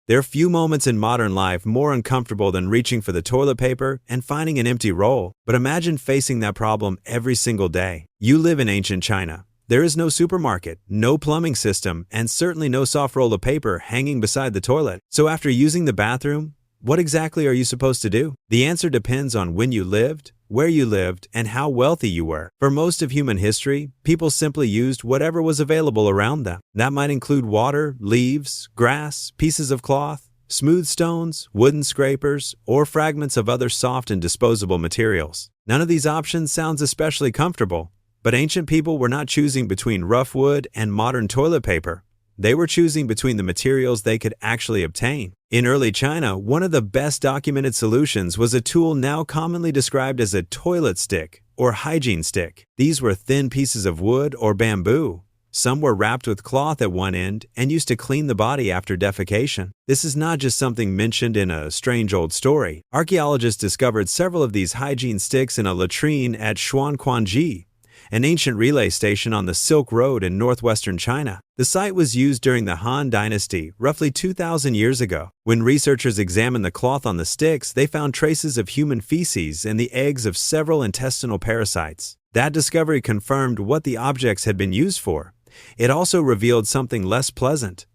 There are few moments in modern life more uncomfortable than reaching for the toilet paper and finding an empty roll, but imagine facing that problem every single day. You live in ancient China. There is no supermarket, no plumbing system, and certainly no soft roll of paper hanging beside the toilet. So after using the bathroom, what exactly are you supposed to do? The answer depends on when you lived, where you lived, and how wealthy you were. For most of human history, people simply used whatever was available around them. That might include water, leaves, grass, pieces of cloth, smooth stones, wooden scrapers, or fragments of other soft and disposable materials. None of these options sounds especially comfortable, but ancient people were not choosing between rough wood and modern toilet paper. They were choosing between the materials they could actually obtain. In early China, one of the best documented solutions was a tool now commonly described as a toilet stick or hygiene stick. These were thin pieces of wood or bamboo. Some were wrapped with cloth at one end and used to clean the body after defecation. This is not just something mentioned in a strange old story. Archaeologists discovered several of these hygiene sticks in a latrine at Xuanquanzhi, an ancient relay station on the Silk Road in northwestern China. The site was used during the Han-dynasty, roughly 2,000 years ago. When researchers examined the cloth on the sticks, they found traces of human feces and the eggs of several intestinal parasites. That discovery confirmed what the objects had been used for. It also revealed something less pleasant.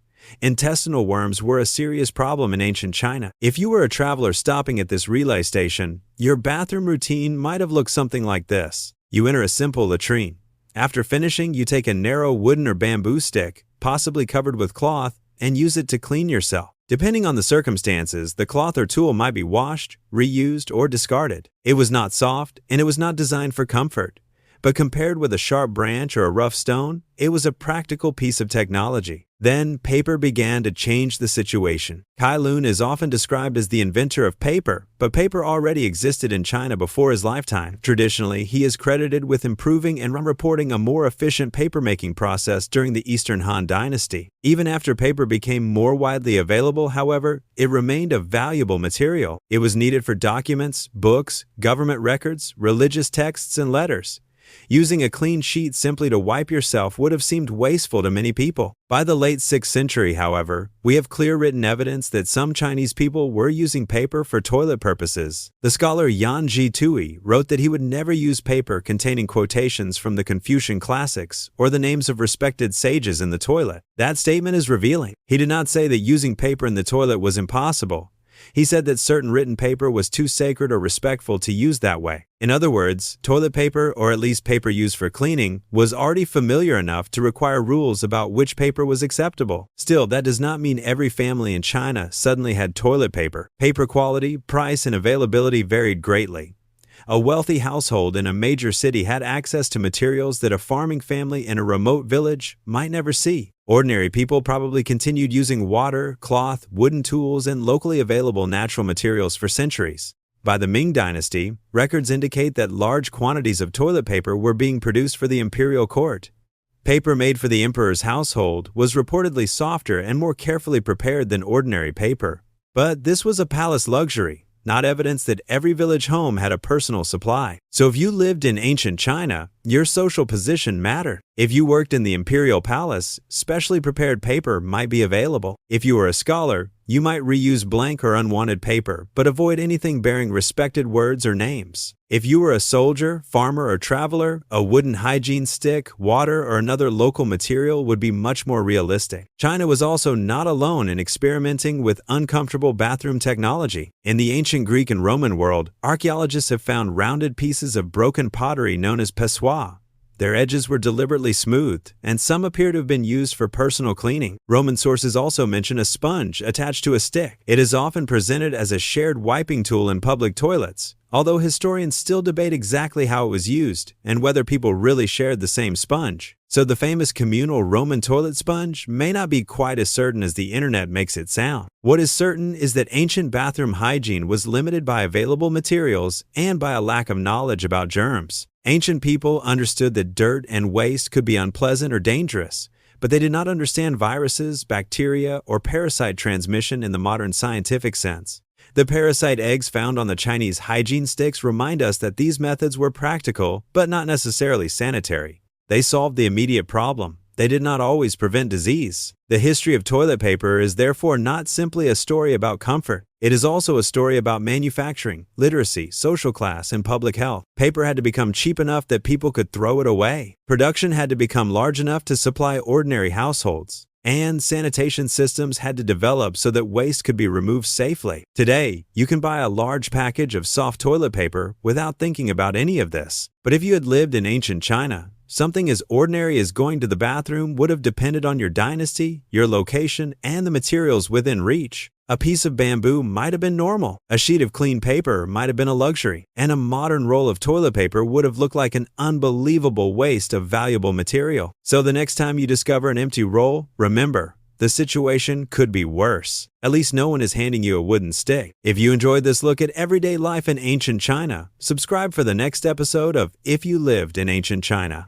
Intestinal worms were a serious problem in ancient China. If you were a traveler stopping at this relay station, your bathroom routine might have looked something like this. You enter a simple latrine. After finishing, you take a narrow wooden or bamboo stick, possibly covered with cloth, and use it to clean yourself. Depending on the circumstances, the cloth or tool might be washed, reused, or discarded. It was not soft, and it was not designed for comfort. But compared with a sharp branch or a rough stone, it was a practical piece of technology. Then, paper began to change the situation. Kai Lun is often described as the inventor of paper, but paper already existed in China before his lifetime. Traditionally, he is credited with improving and reporting a more efficient papermaking process during the Eastern Han Dynasty. Even after paper became more widely available, however, it remained a valuable material. It was needed for documents, books, government records, religious texts, and letters. Using a clean sheet simply to wipe yourself would have seemed wasteful to many people. By the late 6th century, however, we have clear written evidence that some Chinese people were using paper for toilet purposes. The scholar Yanji Tui wrote that he would never use paper containing quotations from the Confucian classics or the names of respected sages in the toilet. That statement is revealing. He did not say that using paper in the toilet was impossible. He said that certain written paper was too sacred or respectful to use that way. In other words, toilet paper, or at least paper used for cleaning, was already familiar enough to require rules about which paper was acceptable. Still, that does not mean every family in China suddenly had toilet paper. Paper quality, price, and availability varied greatly. A wealthy household in a major city had access to materials that a farming family in a remote village might never see. Ordinary people probably continued using water, cloth, wooden tools, and locally available natural materials for centuries. By the Ming Dynasty, records indicate that large quantities of toilet paper were being produced for the imperial court. Paper made for the emperor's household was reportedly softer and more carefully prepared than ordinary paper. But this was a palace luxury, not evidence that every village home had a personal supply. So if you lived in ancient China, your social position mattered. If you worked in the imperial palace, specially prepared paper might be available. If you were a scholar, you might reuse blank or unwanted paper, but avoid anything bearing respected words or names. If you were a soldier, farmer, or traveler, a wooden hygiene stick, water, or another local material would be much more realistic. China was also not alone in experimenting with uncomfortable bathroom technology. In the ancient Greek and Roman world, archaeologists have found rounded pieces of broken pottery known as pessoa. Their edges were deliberately smoothed, and some appear to have been used for personal cleaning. Roman sources also mention a sponge attached to a stick. It is often presented as a shared wiping tool in public toilets, although historians still debate exactly how it was used and whether people really shared the same sponge. So the famous communal Roman toilet sponge may not be quite as certain as the internet makes it sound. What is certain is that ancient bathroom hygiene was limited by available materials and by a lack of knowledge about germs. Ancient people understood that dirt and waste could be unpleasant or dangerous, but they did not understand viruses, bacteria, or parasite transmission in the modern scientific sense. The parasite eggs found on the Chinese hygiene sticks remind us that these methods were practical, but not necessarily sanitary. They solved the immediate problem, they did not always prevent disease. The history of toilet paper is therefore not simply a story about comfort. It is also a story about manufacturing, literacy, social class, and public health. Paper had to become cheap enough that people could throw it away. Production had to become large enough to supply ordinary households. And sanitation systems had to develop so that waste could be removed safely. Today, you can buy a large package of soft toilet paper without thinking about any of this. But if you had lived in ancient China, something as ordinary as going to the bathroom would have depended on your dynasty, your location, and the materials within reach. A piece of bamboo might have been normal, a sheet of clean paper might have been a luxury, and a modern roll of toilet paper would have looked like an unbelievable waste of valuable material. So the next time you discover an empty roll, remember, the situation could be worse. At least no one is handing you a wooden stick. If you enjoyed this look at everyday life in ancient China, subscribe for the next episode of If You Lived in Ancient China.